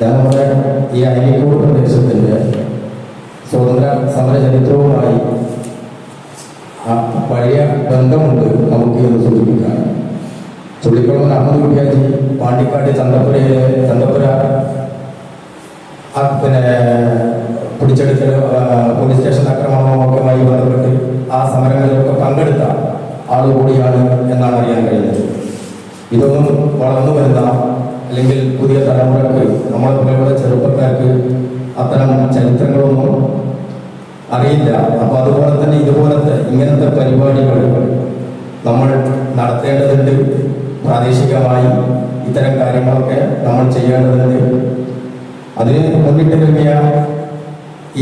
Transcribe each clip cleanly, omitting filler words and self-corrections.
നമ്മുടെ ഈ അരീക്കോട് പ്രദേശത്തിൻ്റെ സ്വതന്ത്ര സമര ചരിത്രവുമായി പഴയ ബന്ധമുണ്ട് നമുക്ക് എന്ന് സൂചിപ്പിക്കാം. ചുള്ളിക്കുളം അഹമ്മദ് കുട്ടിയാജി പാണ്ടിക്കാട് ചന്തപ്പുര പിന്നെ പിടിച്ചെടുക്കൽ പോലീസ് സ്റ്റേഷൻ ആക്രമണവുമൊക്കെയുമായി ബന്ധപ്പെട്ട് ആ സമരങ്ങളിലൊക്കെ പങ്കെടുത്ത ആളുകൂടിയാണ് എന്നാണ് അറിയാൻ കഴിയുന്നത്. ഇതൊന്നും വളർന്നു വരുന്ന അല്ലെങ്കിൽ പുതിയ തലമുറക്ക് നമ്മളെ പോലെയുള്ള ചെറുപ്പക്കാർക്ക് അത്തരം ചരിത്രങ്ങളൊന്നും അറിയില്ല. അപ്പോൾ അതുപോലെ തന്നെ ഇങ്ങനത്തെ പരിപാടികൾ നമ്മൾ നടത്തേണ്ടതുണ്ട്. പ്രാദേശികമായി ഇത്തരം കാര്യങ്ങളൊക്കെ നമ്മൾ ചെയ്യേണ്ടതുണ്ട്. അതിന് മുന്നിട്ടിറങ്ങിയ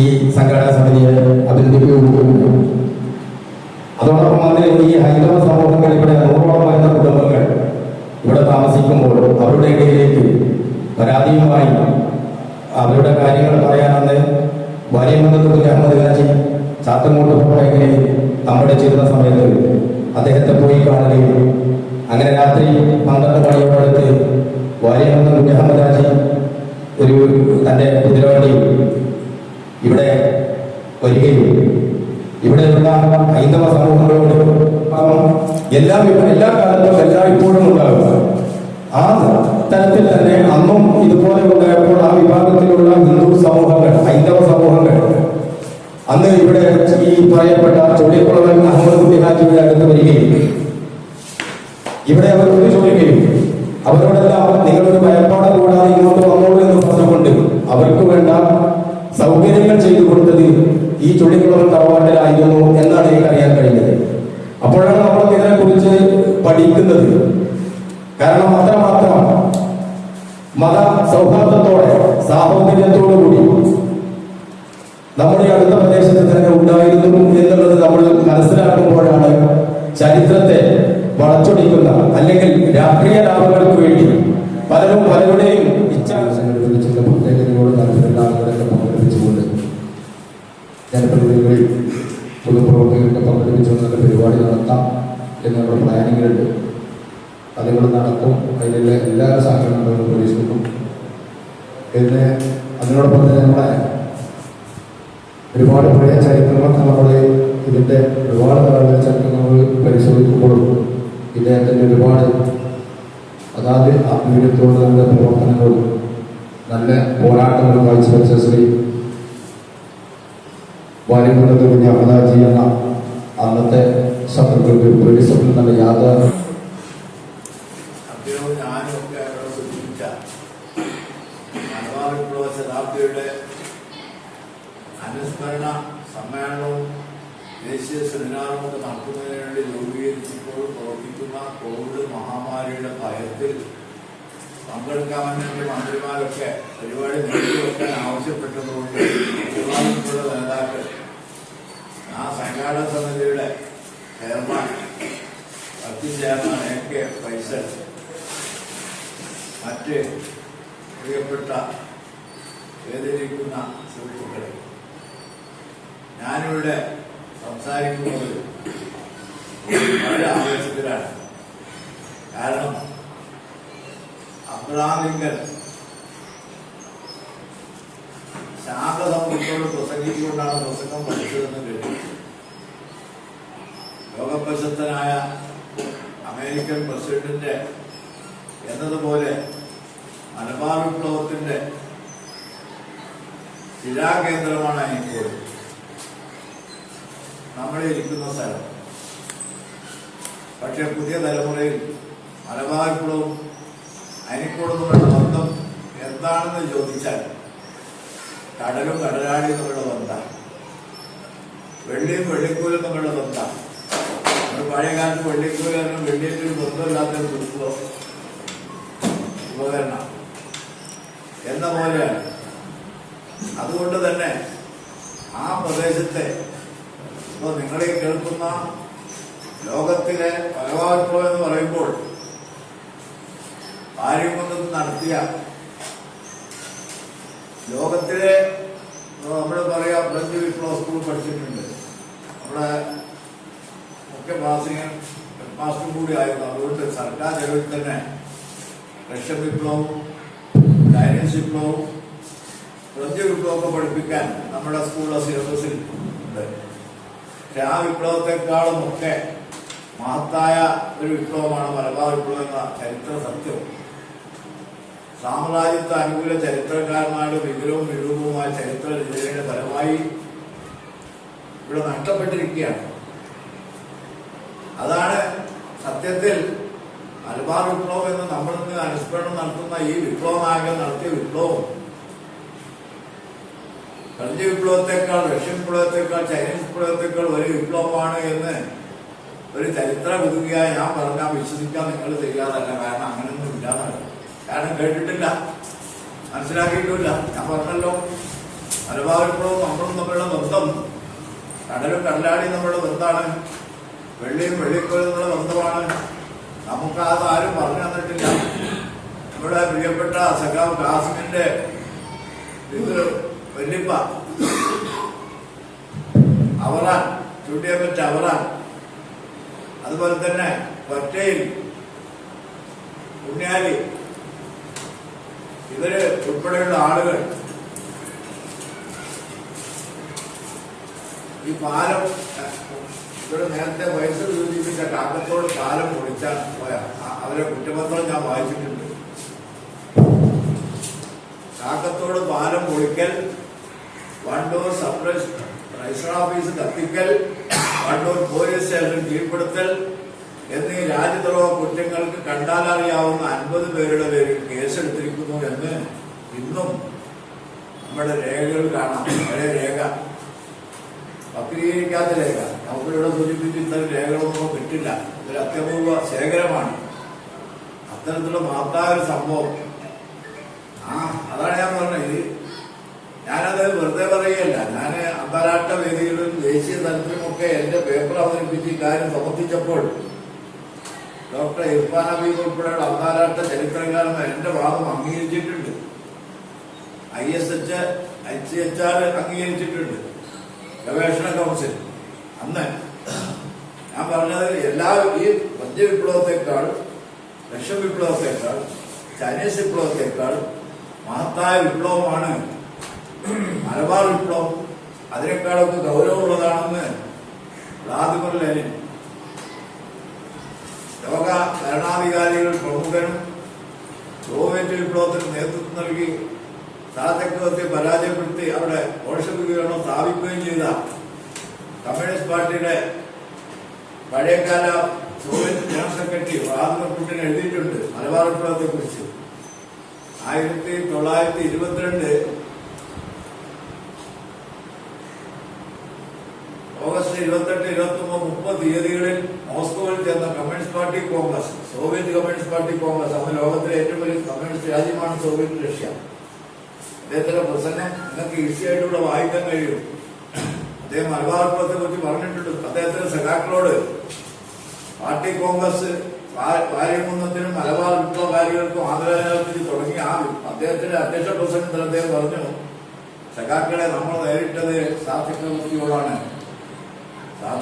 ഈ സംഘാടക സമിതിയെ അഭിനന്ദിക്കുകയുള്ളൂ. അതോടൊപ്പം തന്നെ ഈ ഹൈന്ദവ സമൂഹങ്ങൾ ഇവിടെ 100ഓളം വരുന്ന കുടുംബങ്ങൾ ഇവിടെ താമസിക്കുമ്പോൾ അവരുടെ ഇടയിലേക്ക് പരാതിയുമായി അവരുടെ കാര്യങ്ങൾ പറയാനെന്ന് വാര്യമുഖത്ത് അഹമ്മദ് ഹാജി ചാത്തങ്ങോട്ട് മേഖലയിൽ നമ്മുടെ ചേരുന്ന സമയത്ത് അദ്ദേഹത്തെ പോയി കാണുകയും അങ്ങനെ രാത്രി 12 മണിയോടടുത്ത് വാര്യമുഖത്ത് അഹമ്മദ് ഹാജി ഒരു തൻ്റെ കുതിരവണ്ടി ഇവിടെ വരികയും ഇവിടെയുള്ള ഹൈന്ദവ സമൂഹങ്ങളോട് എല്ലാ കാലത്തും ഇപ്പോഴും ഉണ്ടാകുക. ആ തരത്തിൽ തന്നെ അന്നും ഇതുപോലെ ഉണ്ടായപ്പോൾ ആ വിഭാഗത്തിലുള്ള ഹിന്ദു സമൂഹങ്ങൾ, ഹൈന്ദവ സമൂഹങ്ങൾ അന്ന് ഇവിടെ ഈ പറയപ്പെട്ട ചുള്ളിക്കുളം അഹമ്മദ് കുട്ടി ഹാജിയുടെ അടുത്ത് വരികയും ഇവിടെ അവർ ചോദിക്കുകയും അവരോടെല്ലാം നിങ്ങളൊരു ഭയപ്പാട് കൂടാതെ ഇങ്ങോട്ട് വന്നോളൂ എന്ന് പറഞ്ഞുകൊണ്ട് അവർക്ക് വേണ്ട സൗകര്യങ്ങൾ ചെയ്തു കൊടുത്തത് ഈ ചുള്ളിക്കുളം തറവാട്ടിലായിരുന്നു എന്നാണ് എനിക്ക് അറിയാൻ കഴിഞ്ഞത്. അപ്പോഴാണ് നമ്മൾ ഇതിനെ കുറിച്ച് പഠിക്കുന്നത്. കാരണം അത്രമാത്രം മത സൗഹാർദ്ദത്തോടെ സാഹോദര്യത്തോടുകൂടി നമ്മുടെ അടുത്ത പ്രദേശത്ത് തന്നെ ഉണ്ടായിരുന്നു എന്നുള്ളത് നമ്മൾ മനസ്സിലാക്കുമ്പോഴാണ് ചരിത്രത്തെ വളച്ചൊടിക്കുന്ന അല്ലെങ്കിൽ രാഷ്ട്രീയ ലാഭങ്ങൾക്ക് വേണ്ടി പലരും പലരുടെയും ഇച്ഛാശങ്ങളുടെ പ്രത്യേകതയോട് താല്പര്യമുള്ള ആളുകളൊക്കെ പങ്കെടുപ്പിച്ചുകൊണ്ട് ജനപ്രതിനിധികളിൽ പൊതുപ്രവർത്തകർക്ക് പങ്കെടുപ്പിച്ചുകൊണ്ട് പരിപാടി നടത്താം എന്നുള്ള പ്ലാനിങ്ങുകളുണ്ട്. അതുകൾ നടക്കും. അതിലുള്ള എല്ലാ സഹകരണങ്ങളും പ്രതീക്ഷിക്കുന്നു. പിന്നെ അതിനോടൊപ്പം തന്നെ നമ്മളെ ഒരുപാട് പഴയ ചരിത്രങ്ങളൊക്കെ നമ്മൾ ഇതിൻ്റെ ഒരുപാട് പഴയ ചരിത്രങ്ങൾ പരിശോധിക്കുമ്പോഴും ഇദ്ദേഹത്തിൻ്റെ ഒരുപാട് അതാത് ആത്മീയത്തോട് നല്ല പ്രവർത്തനങ്ങളും നല്ല പോരാട്ടങ്ങളും കാഴ്ചവെച്ച ശ്രീ വാര്യമുഖത്ത് കുഞ്ഞ് അഹമ്മദാജി എന്ന അന്നത്തെ ശത്രുക്കൾക്ക് പോലീസുകൾ നല്ല യാതൊരു അനുസ്മരണ സമ്മേളനവും ദേശീയ സെമിനാറും ഒക്കെ നടത്തുന്നതിന് വേണ്ടി രൂപീകരിച്ചപ്പോൾ പ്രവർത്തിക്കുന്ന കോവിഡ് മഹാമാരിയുടെ ഭയത്തിൽ പങ്കെടുക്കാൻ വേണ്ടി മന്ത്രിമാരൊക്കെ പരിപാടി നിർത്തിവെക്കാൻ ആവശ്യപ്പെട്ടതുകൊണ്ട് ഉള്ള നേതാക്കൾ ആ സംഘാടക സമിതിയുടെ chairman working chairman AK Faisal, മറ്റ് പ്രിയപ്പെട്ട വേദിയിരിക്കുന്ന സുഹൃത്തുക്കളെ, ഞാനിവിടെ സംസാരിക്കുന്നത് വളരെ ആവേശത്തിലാണ്. കാരണം അബ്രഹാം ലിങ്കൻ ശാന്തസമൂഹത്തോട് പ്രസംഗിച്ചുകൊണ്ടാണ് പ്രസംഗം പഠിച്ചതെന്ന് കേട്ടു. ലോകപ്രശസ്തനായ അമേരിക്കൻ പ്രസിഡന്റ് എന്നതുപോലെ മലബാർ വിപ്ലവത്തിന്റെ ശിലാകേന്ദ്രമാണ് അനിക്കോട്, നമ്മളിരിക്കുന്ന സ്ഥലം. പക്ഷെ പുതിയ തലമുറയിൽ മലബാർ വിപ്ലവവും അനിക്കോടും തമ്മിലുള്ള ബന്ധം എന്താണെന്ന് ചോദിച്ചാൽ കടലും കടലാടിയും തമ്മിലുള്ള ബന്ധമാണ്, വെള്ളിയും വെള്ളിക്കൂലും തമ്മിലുള്ള ബന്ധമാണ്. പഴയ കാലത്ത് വെള്ളിക്കൂലും വെള്ളിയിട്ട് ഒരു ബന്ധമില്ലാത്തൊരു ഉപകരണം എന്ന പോലെയാണ്. അതുകൊണ്ട് തന്നെ ആ പ്രദേശത്തെ ഇപ്പോൾ നിങ്ങളെ കേൾക്കുന്ന ലോകത്തിലെ മലബാർ വിപ്ലവം എന്ന് പറയുമ്പോൾ ആര്യകുന്നത്ത് നടത്തിയ ലോകത്തിലെ നമ്മൾ പറയാ ഫ്രഞ്ച് വിപ്ലവ സ്കൂൾ പഠിച്ചിട്ടുണ്ട്. നമ്മുടെ മുഖ്യ മാസികൻ മാസ്റ്റർ കൂടി ആയിരുന്നു. അതുകൊണ്ട് സർക്കാർ ചെലവിൽ തന്നെ റഷ്യൻ വിപ്ലവം, ചൈന ചൈനീസ് വിപ്ലവവും ഫ്രഞ്ച് വിപ്ലവമൊക്കെ പഠിപ്പിക്കാൻ നമ്മുടെ സ്കൂളിലെ സിലബസിൽ ഉണ്ട്. പക്ഷെ ആ വിപ്ലവത്തെക്കാളും ഒക്കെ മഹത്തായ ഒരു വിപ്ലവമാണ് മലബാർ വിപ്ലവം എന്ന ചരിത്ര സത്യം സാമ്രാജ്യത്വ അനുകൂല ചരിത്രകാരന്മാരുടെ വിവരവും നിരൂപവുമായ ചരിത്ര രചനയുടെ ഫലമായി ഇവിടെ നഷ്ടപ്പെട്ടിരിക്കുകയാണ്. അതാണ് സത്യത്തിൽ മലബാർ വിപ്ലവം എന്ന് നമ്മൾ ഇന്ന് അനുസ്മരണം നടത്തുന്ന ഈ വിപ്ലവ നായകൻ നടത്തിയ വിപ്ലവം ഫ്രഞ്ച് വിപ്ലവത്തെക്കാൾ, റഷ്യൻ വിപ്ലവത്തെക്കാൾ, ചൈനീസ് വിപ്ലവത്തെക്കാൾ വലിയ വിപ്ലവമാണ് എന്ന് ഒരു ചരിത്ര വിധിയായി ഞാൻ പറഞ്ഞാൽ വിശ്വസിക്കാൻ നിങ്ങൾ തയ്യാറല്ല. കാരണം അങ്ങനെയൊന്നും ഇല്ലാന്നാണ്. കാരണം കേട്ടിട്ടില്ല, മനസ്സിലാക്കിയിട്ടില്ല. ഞാൻ പറഞ്ഞല്ലോ, മലബാർ വിപ്ലവം നമ്മളും തമ്മിലുള്ള ബന്ധം കടലും കടലാടിയും നമ്മളുടെ ബന്ധമാണ്. വെള്ളിയും വെള്ളിക്കോലും നമ്മുടെ ബന്ധമാണ്. നമുക്ക് അത് ആരും പറഞ്ഞു തന്നിട്ടില്ല. നമ്മുടെ പ്രിയപ്പെട്ട സഖാവ് കാസിമിന്റെ ഇത് വല്യപ്പ അവറാൻ, ചൂണ്ടിയെപ്പറ്റ അവറാൻ, അതുപോലെ തന്നെ ഒറ്റയിൽ ഉണ്ണിയാലി, ഇവര് ഉൾപ്പെടെയുള്ള ആളുകൾ ഈ പാലം ഇവിടെ നേരത്തെ വയസ്സ് സൂചിപ്പിച്ച കാക്കത്തോട് പാലം പൊളിച്ചാൽ പോയ അവരെ കുറ്റപത്രം ഞാൻ വായിച്ചിട്ടുണ്ട്. കാക്കത്തോട് പാലം പൊളിക്കൽ, വണ്ടൂർ സബ് രജിസ്റ്റർ ഓഫീസ് കത്തിക്കൽ, വണ്ടൂർ പോലീസ് സ്റ്റേഷൻ കീഴ്പ്പെടുത്തൽ എന്നീ രാജ്യദ്രോഹ കുറ്റങ്ങൾക്ക് കണ്ടാലറിയാവുന്ന 50 പേരുടെ പേരിൽ കേസെടുത്തിരിക്കുന്നു എന്ന് ഇന്നും നമ്മുടെ രേഖകൾ കാണാം. പഴയ രേഖ, വക്രീകരിക്കാത്ത രേഖ. നമുക്കിവിടെ സൂചിപ്പിച്ച് ഇത്തരം രേഖകളൊന്നും കിട്ടില്ല. ഇതൊരു അത്യപൂർവ ശേഖരമാണ്. അത്തരത്തിലുള്ള മഹത്തായ ഒരു സംഭവം. അതാണ് ഞാൻ പറഞ്ഞത്. ഞാനത് വെറുതെ പറയുകയല്ല. ഞാൻ അന്താരാഷ്ട്ര വേദികളിലും ദേശീയ തലത്തിലുമൊക്കെ എന്റെ പേപ്പർ അവതരിപ്പിച്ച് ഇക്കാര്യം സമർപ്പിച്ചപ്പോൾ ഡോക്ടർ ഇർഫാൻ ഹബീബ് ഉൾപ്പെടെയുള്ള അന്താരാഷ്ട്ര ചരിത്രകാരന്മാർ എന്റെ വാദം അംഗീകരിച്ചിട്ടുണ്ട്. ICHR അംഗീകരിച്ചിട്ടുണ്ട്, ഗവേഷണ കൗൺസിൽ. അന്ന് ഞാൻ പറഞ്ഞത് ഈ ഫ്രഞ്ച് വിപ്ലവത്തെക്കാൾ, റഷ്യൻ വിപ്ലവത്തെക്കാൾ, ചൈനീസ് വിപ്ലവത്തെക്കാൾ മഹത്തായ വിപ്ലവമാണ് മലബാർ വിപ്ലവം. അതിനേക്കാളൊക്കെ ഗൗരവമുള്ളതാണെന്ന് വ്ളാദിമിർ ലെനിൻ, ലോക ഭരണാധികാരികൾ പ്രമുഖനും സോവിയറ്റ് വിപ്ലവത്തിന് നേതൃത്വം നൽകി ചാതക്യത്തെ പരാജയപ്പെടുത്തി അവിടെ ബോൾഷെവിക് സ്ഥാപിക്കുകയും ചെയ്ത കമ്മ്യൂണിസ്റ്റ് പാർട്ടിയുടെ പഴയകാല Soviet general secretary Vladimir Putin എഴുതിയിട്ടുണ്ട് മലബാർ വിപ്ലവത്തെ കുറിച്ച്. 1922 ഓഗസ്റ്റ് 28, 29, 30 തീയതികളിൽ മോസ്കോയിൽ ചേർന്ന communist party Congress, Soviet communist party Congress, അന്ന് ലോകത്തിലെ ഏറ്റവും വലിയ കമ്മ്യൂണിസ്റ്റ് രാജ്യമാണ് സോവിയറ്റ് റഷ്യ. അദ്ദേഹത്തിന്റെ പ്രസംഗം നിങ്ങൾക്ക് ഈസിയായിട്ടുള്ള വായിക്കാൻ കഴിയും. അദ്ദേഹം മലബാർ വിപ്ലവത്തെ കുറിച്ച് പറഞ്ഞിട്ടുണ്ട്. അദ്ദേഹത്തിന്റെ സഖാക്കളോട് പാർട്ടി കോൺഗ്രസ് വാര്യകുന്നത്തിനും മലബാർ വിപ്ലവകാരികൾക്കും ആദരാഞ്ജലി തുടങ്ങി അദ്ദേഹത്തിന്റെ അധ്യക്ഷ പ്രസംഗത്തിൽ അദ്ദേഹം പറഞ്ഞു, സഖാക്കളെ നമ്മൾ നേരിട്ടത് ചക്രവർത്തിയോടാണ്.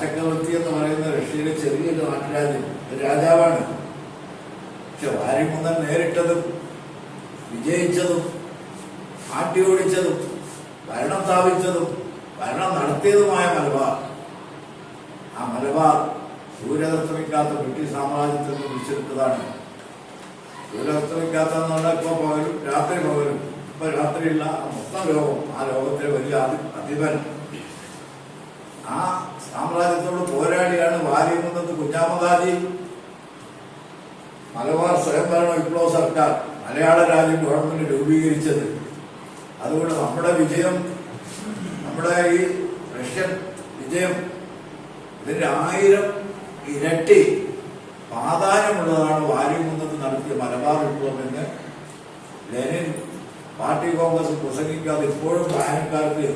ചക്രവർത്തി എന്ന് പറയുന്ന റഷ്യയിലെ ചെറിയൊരു നാട്ടുരാജ്യം, ഒരു രാജാവാണ്. പക്ഷെ വാര്യകുന്നൻ നേരിട്ടതും വിജയിച്ചതും ആട്ടിയോടിച്ചതും ഭരണം സ്ഥാപിച്ചതും ഭരണം നടത്തിയതുമായ മലബാർ, ആ മലബാർ സൂര്യതസ്തമിക്കാത്ത ബ്രിട്ടീഷ് സാമ്രാജ്യത്തിൽ നിന്ന് വിളിച്ചെടുത്തതാണ്. സൂര്യതസ്തമിക്കാത്ത എന്ന് പറഞ്ഞാൽ ഇപ്പൊ പകലും രാത്രി പകലും, ഇപ്പൊ രാത്രിയില്ല, മൊത്തം ലോകം, ആ ലോകത്തിലെ വലിയ അധിപൻ. ആ സാമ്രാജ്യത്തോട് പോരാടിയാണ് വാര്യകുന്നത്ത് കുഞ്ഞാമദാജി മലബാർ സ്വയംഭരണ വിപ്ലവ സർക്കാർ, മലയാള രാജ്യം ഗവൺമെന്റ് രൂപീകരിച്ചത്. അതുകൊണ്ട് നമ്മുടെ വിജയം, നമ്മുടെ ഈ റഷ്യൻ വിജയം ഇതിന്റെ 1000 ഇരട്ടി പ്രാധാന്യമുള്ളതാണ് വാര്യകുന്നത്ത് നടത്തിയ മലബാർ വിപ്ലവം എന്ന് ലെനിൻ പാർട്ടി കോൺഗ്രസ് പ്രസംഗിക്കാതെ ഇപ്പോഴും വായനക്കാർക്ക്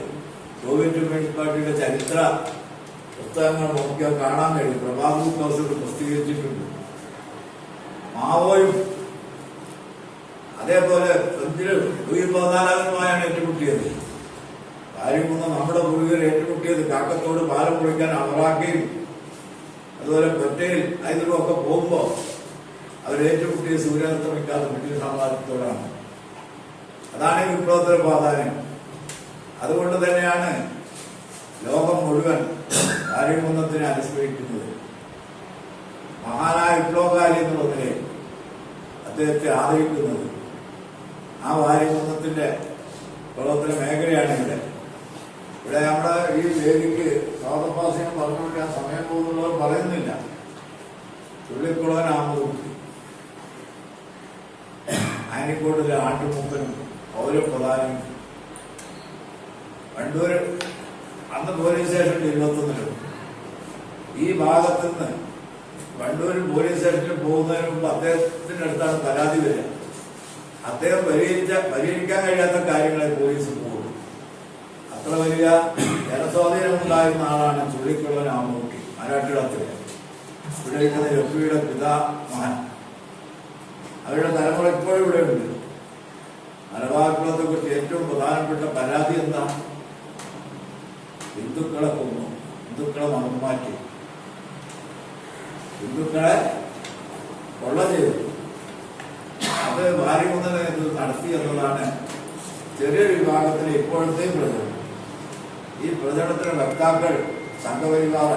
സോവിയറ്റ് കമ്മ്യൂണിസ്റ്റ് പാർട്ടിയുടെ ചരിത്ര പുസ്തകങ്ങൾ നോക്കിയാൽ കാണാൻ കഴിയും. പ്രഭാകർ കൗസൽ പ്രസിദ്ധീകരിച്ചിട്ടുണ്ട്. മാവോയും അതേപോലെ ഫ്രഞ്ചിലും ലൂയി 14 ഏറ്റുമുട്ടിയത്. വാര്യകുന്നം നമ്മുടെ പൂർവികർ ഏറ്റുമുട്ടിയത് കാക്കത്തോട് പാലം പൊളിക്കാൻ അവറാക്കിയും അതുപോലെ കൊറ്റയിൽ അതിലും ഒക്കെ പോകുമ്പോൾ അവർ ഏറ്റുമുട്ടിയ സൂര്യാസ്തമിക്കാത്ത ബ്രിട്ടീഷ് സാമ്രാജ്യത്തോടാണ്. അതാണ് ഈ വിപ്ലവത്തിന്റെ പ്രാധാന്യം. അതുകൊണ്ട് തന്നെയാണ് ലോകം മുഴുവൻ വാര്യംകുന്നത്തിനെ അനുസ്മരിക്കുന്നത്. മഹാനായ വിപ്ലവകാരി എന്നുള്ളതിനെ അദ്ദേഹത്തെ ആദരിക്കുന്നത് ആ വാര്യംകുന്നത്തിന്റെ പ്രവർത്തന മേഖലയാണ് ഇവിടെ. ഇവിടെ നമ്മുടെ ഈ വേദിക്ക് സ്വാതന്ത്ര്യം പറഞ്ഞുകൊണ്ട് ആ സമയം പോകുന്നുള്ളവർ പറയുന്നില്ല. ചുള്ളിക്കുളവനാമൂർത്തി, ആനിക്കോട്ടിലെ ആട്ടുമുക്കനും പൗരപ്രധാനും വണ്ടൂര് അന്ന് പോലീസ് സ്റ്റേഷൻ 21 ഈ ഭാഗത്ത് നിന്ന് വണ്ടൂർ പോലീസ് സ്റ്റേഷനിൽ പോകുന്നതിന് മുമ്പ് അദ്ദേഹത്തിന്റെ അടുത്താണ് പരാതി വരിക. അദ്ദേഹം പരിഹരിക്കാൻ കഴിയാത്ത കാര്യങ്ങളെ പോലീസ് പോകും. അത്ര വലിയ ജനസ്വാധീനം ഉണ്ടായിരുന്ന ആളാണ് ചുള്ളിക്കുളവനാമൂർത്തി. മരാഠിടത്തിൽ ഇവിടെ ഇരിക്കുന്ന രഫിയുടെ പിതാമഹൻ. അവരുടെ തലമുറ ഇപ്പോഴും ഇവിടെ ഉണ്ട്. മലബാർ വിപ്ലവത്തെ കുറിച്ച് ഏറ്റവും പ്രധാനപ്പെട്ട പരാതി എന്താ? ഹിന്ദുക്കളെ കൊന്നു, ഹിന്ദുക്കളെ മതമാറ്റി, ഹിന്ദുക്കളെ കൊള്ള ചെയ്തു. അത് വാര്യംകുന്നനെ നടത്തി എന്നതാണ് ചെറിയൊരു വിഭാഗത്തിലെ ഇപ്പോഴത്തെയും പ്രചരണം. ഈ പ്രചരണത്തിന് വക്താക്കൾ സംഘപരിവാർ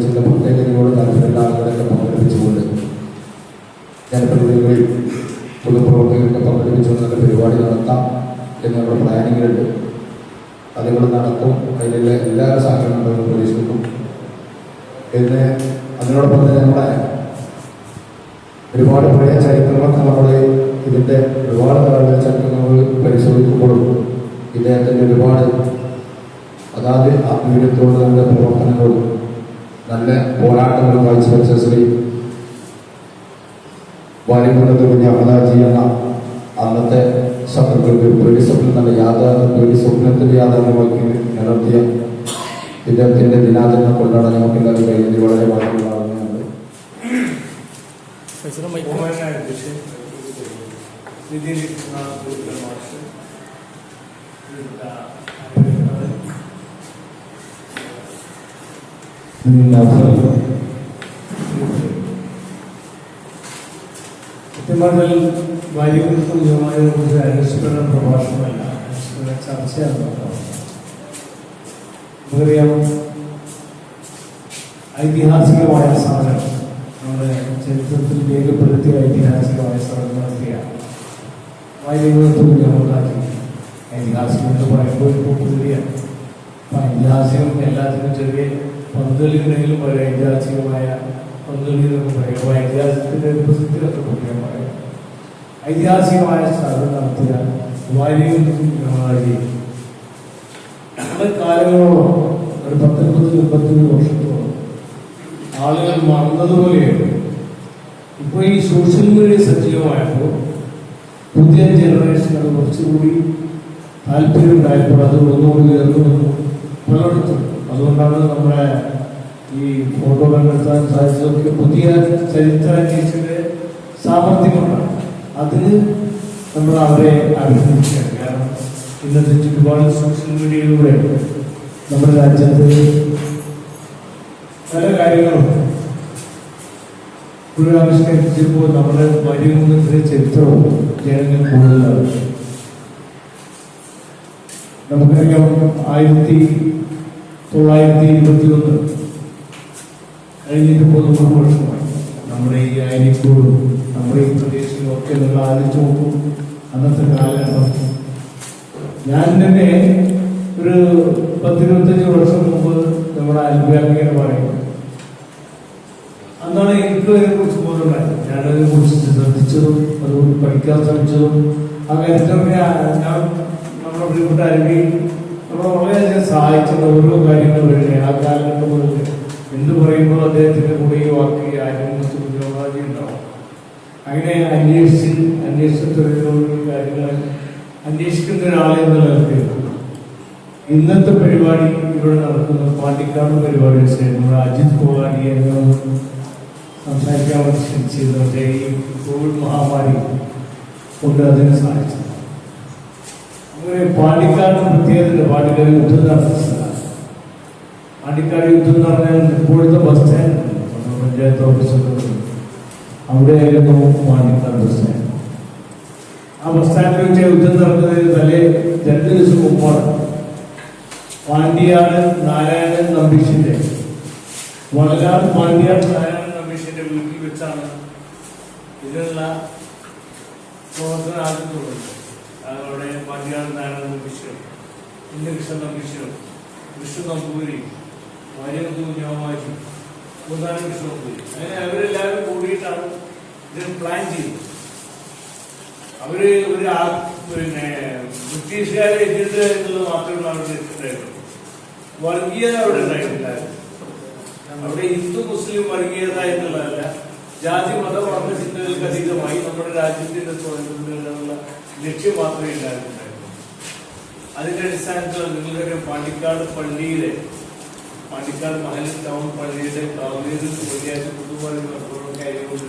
ചില പ്രത്യേകതകളോട് താല്പര്യമുള്ള ആളുകളൊക്കെ പങ്കെടുപ്പിച്ചുകൊണ്ട് ജനപ്രതിനിധികളിൽ പൊതുപ്രവർത്തകർക്ക് പങ്കെടുപ്പിച്ചുകൊണ്ട് നല്ല പരിപാടി നടത്താം എന്നുള്ള പ്ലാനിങ്ങിലുണ്ട്. അതുകൾ നടക്കും. അതിലുള്ള എല്ലാ സഹകരണങ്ങളും പ്രതീക്ഷിക്കും. പിന്നെ അതിനോടൊപ്പം തന്നെ നമ്മുടെ ഒരുപാട് പഴയ ചരിത്രങ്ങളൊക്കെ നമ്മൾ ഇതിൻ്റെ ഒരുപാട് പഴയ ചരിത്രങ്ങൾ പരിശോധിക്കുമ്പോഴും ഇദ്ദേഹത്തിൻ്റെ ഒരുപാട് അതാത് ആത്മീയത്തോട് നല്ല പ്രവർത്തനങ്ങളും നല്ല പോരാട്ടങ്ങളും കാഴ്ചവെച്ച ശ്രീ വാര്യംകുന്നത്ത് കുഞ്ഞ് അമലാജി എന്ന അന്നത്തെ ശത്രുക്കൾക്ക് പേടി സ്വപ്നം നല്ല പേടി സ്വപ്നത്തിന്റെ യാഥാർത്ഥ്യമാക്കി നടത്തിയ ഇദ്ദേഹത്തിന്റെ ദിനാചരണം കൊണ്ടാണ് നമുക്ക് എല്ലാവരും കഴിഞ്ഞത് വളരെ ഭാഗ്യമുണ്ടാകുന്നുണ്ട്. സത്യമാണെങ്കിൽ വാര്യംകുന്നത്തും കുറിച്ച് അനുസ്മരണ പ്രഭാഷണമല്ല, അനുസ്മരണ ചർച്ചയാണ്. നമുക്കറിയാം, ഐതിഹാസികമായ സാധനം നമ്മുടെ ചരിത്രത്തിൽ രേഖപ്പെടുത്തിയ ഐതിഹാസികമായ സാധനം നടത്തിയ വാര്യംകുന്നത്തും ഐതിഹാസികം എന്ന് പറയുമ്പോൾ ഇപ്പോൾ പുതിയാണ്. അപ്പം ഐതിഹാസികം എല്ലാത്തിനും ചെറിയ പന്തലുണ്ടെങ്കിലും ഒരു ഐതിഹാസികമായ പന്തലിന്നൊക്കെ പറയുമ്പോൾ ഐതിഹാസികത്തിൻ്റെ പ്രസിദ്ധിയിലൊക്കെ പറയാം. ഐതിഹാസികമായ സാധനം നടത്തിയ വാര്യംകുന്നത്തും നമ്മുടെ കാലങ്ങളോളം ഒരു 19-23 വർഷത്തോളം ആളുകൾ മറന്നതുപോലെയാണ്. ഇപ്പോൾ ഈ സോഷ്യൽ മീഡിയ സജീവമായപ്പോൾ പുതിയ ജനറേഷൻ അത് കുറച്ചുകൂടി താല്പര്യം ഉണ്ടായപ്പോൾ അത് ഒന്നുകൂടി ഉയർന്നു വന്നു പലയിടത്തും. അതുകൊണ്ടാണ് നമ്മുടെ ഈ ഫോട്ടോ കണ്ടെത്താൻ സാധിച്ചതൊക്കെ പുതിയ ചരിത്ര അന്വേഷണത്തിന്റെ സാമർഥ്യം കൊണ്ടാണ്. അതിന് നമ്മൾ അവരെ അഭിനന്ദിക്കുകയാണ്. കാരണം ഇന്നത്തെ ഒരുപാട് സോഷ്യൽ മീഡിയയിലൂടെ നമ്മുടെ രാജ്യത്ത് പല കാര്യങ്ങളും പുനരാവിഷ്കരിച്ചപ്പോൾ നമ്മുടെ വാര്യംകുന്നത്തിലെ ചരിത്രവും ജനങ്ങൾ കൂടുതലാണ്. നമുക്കറിയാം, 1921 കഴിഞ്ഞിട്ട് 13 വർഷമായി നമ്മുടെ ഈ അയനിക്കോടും നമ്മുടെ ഈ പ്രദേശവും ഒക്കെ നമ്മൾ ആലോചിച്ച് നോക്കും. അന്നത്തെ കാലഘട്ടം ഞാൻ തന്നെ ഒരു 10-25 വർഷം മുമ്പ് നമ്മുടെ അൽബാനിയെ പറയും. അന്നാണ് എനിക്ക് അതിനെക്കുറിച്ച് ബോധമുണ്ടായത്. ഞാനതിനെ കുറിച്ച് ശ്രദ്ധിച്ചതും അതുകൊണ്ട് പഠിക്കാൻ ശ്രമിച്ചതും ആ കാര്യത്തിലൊക്കെ ഞാൻ നമ്മുടെ പ്രിയപ്പെട്ട അരുവി നമ്മളെ വളരെയധികം സഹായിച്ചുള്ള ഓരോ കാര്യങ്ങൾ വഴി ആ കാലഘട്ടം മുതൽ എന്ത് പറയുമ്പോൾ അദ്ദേഹത്തിൻ്റെ കൂടെ ഈ വാക്ക് ആര്യംകുന്നത്ത് കുഞ്ഞോളാജി ഉണ്ടാവും. അങ്ങനെ അന്വേഷിച്ചിട്ടുള്ള കാര്യങ്ങൾ അന്വേഷിക്കുന്ന ഒരാളെന്ന് നിലനിർത്തിയത്. ഇന്നത്തെ പരിപാടി ഇവിടെ നടക്കുന്ന പാണ്ടിക്കാട് പരിപാടി നമ്മുടെ അജിത് കോളാടിയെ സംസാരിക്കാൻ വേണ്ടി ക്ഷണിച്ചത്. പക്ഷേ ഈ കോവിഡ് മഹാമാരി കൊണ്ട് അതിന് സാധിച്ചു. അങ്ങനെ പാണ്ടിക്കാടിന് പ്രത്യേകത പാണ്ടിക്കാട് യുദ്ധം നടത്തുന്നതാണ്. പാണ്ടിക്കാട് യുദ്ധം എന്ന് പറഞ്ഞാൽ ഇപ്പോഴത്തെ ബസ് സ്റ്റാൻഡ് പഞ്ചായത്ത് ഓഫീസൊക്കെ അവിടെയായിരുന്നു പാണ്ടിക്കാട് ബസ് സ്റ്റാൻഡ്. ആ ബസ് സ്റ്റാൻഡിൽ വെച്ച് യുദ്ധം നടക്കുന്നതിന് തലേ 2 ദിവസം മുമ്പാണ് പാണ്ഡ്യാട് നാരായണൻ നമ്പീശിന്റെ വളരാട് പാണ്ഡ്യാട് നാരായണൻ നമ്പീശിന്റെ വീട്ടിൽ വെച്ചാണ് ഇതിനുള്ള പ്രവർത്തനം ആരംഭിച്ചുള്ളത്. അവിടെ പാണ്ഡ്യാട് നാരായണൻ നമ്പീശനും ഉണ്ണികൃഷ്ണൻ നമ്പീശനും വിഷ്ണു നമ്പൂരി വാര്യത്ത് കുഞ്ഞാമാശി പൂന്താനം വിഷ്ണു നമ്പൂരി അങ്ങനെ അവരെല്ലാവരും കൂടിയിട്ടാണ് ഇതിന് പ്ലാൻ ചെയ്തത്. അവര് ബ്രിട്ടീഷുകാരെ എതിർത്ത് എന്നുള്ളത് മാത്രമേ അവിടെ ഉണ്ടായിട്ടുള്ളൂ. വർഗീയത അവിടെ ഉണ്ടായിട്ടുണ്ടായിരുന്നു. അവിടെ ഹിന്ദു മുസ്ലിം വർഗീയത എന്നുള്ളതല്ല, ജാതി മത വർണ്ണ ചിന്തകൾക്ക് അതീതമായി നമ്മുടെ രാജ്യത്തിന്റെ സ്വാതന്ത്ര്യത്തിനുള്ള ലക്ഷ്യം മാത്രമേ ഉണ്ടായിട്ടുണ്ടായിരുന്നു. അതിന്റെ അടിസ്ഥാനത്തിൽ നിങ്ങളുടെ പാണ്ടിക്കാട് പള്ളിയിലെ പാണ്ടിക്കാട് മഹൽ ടൗൺ പള്ളിയുടെ കവലയിൽ വെള്ളിയാഴ്ച പൊതുവാഴ്ച കാര്യങ്ങളിൽ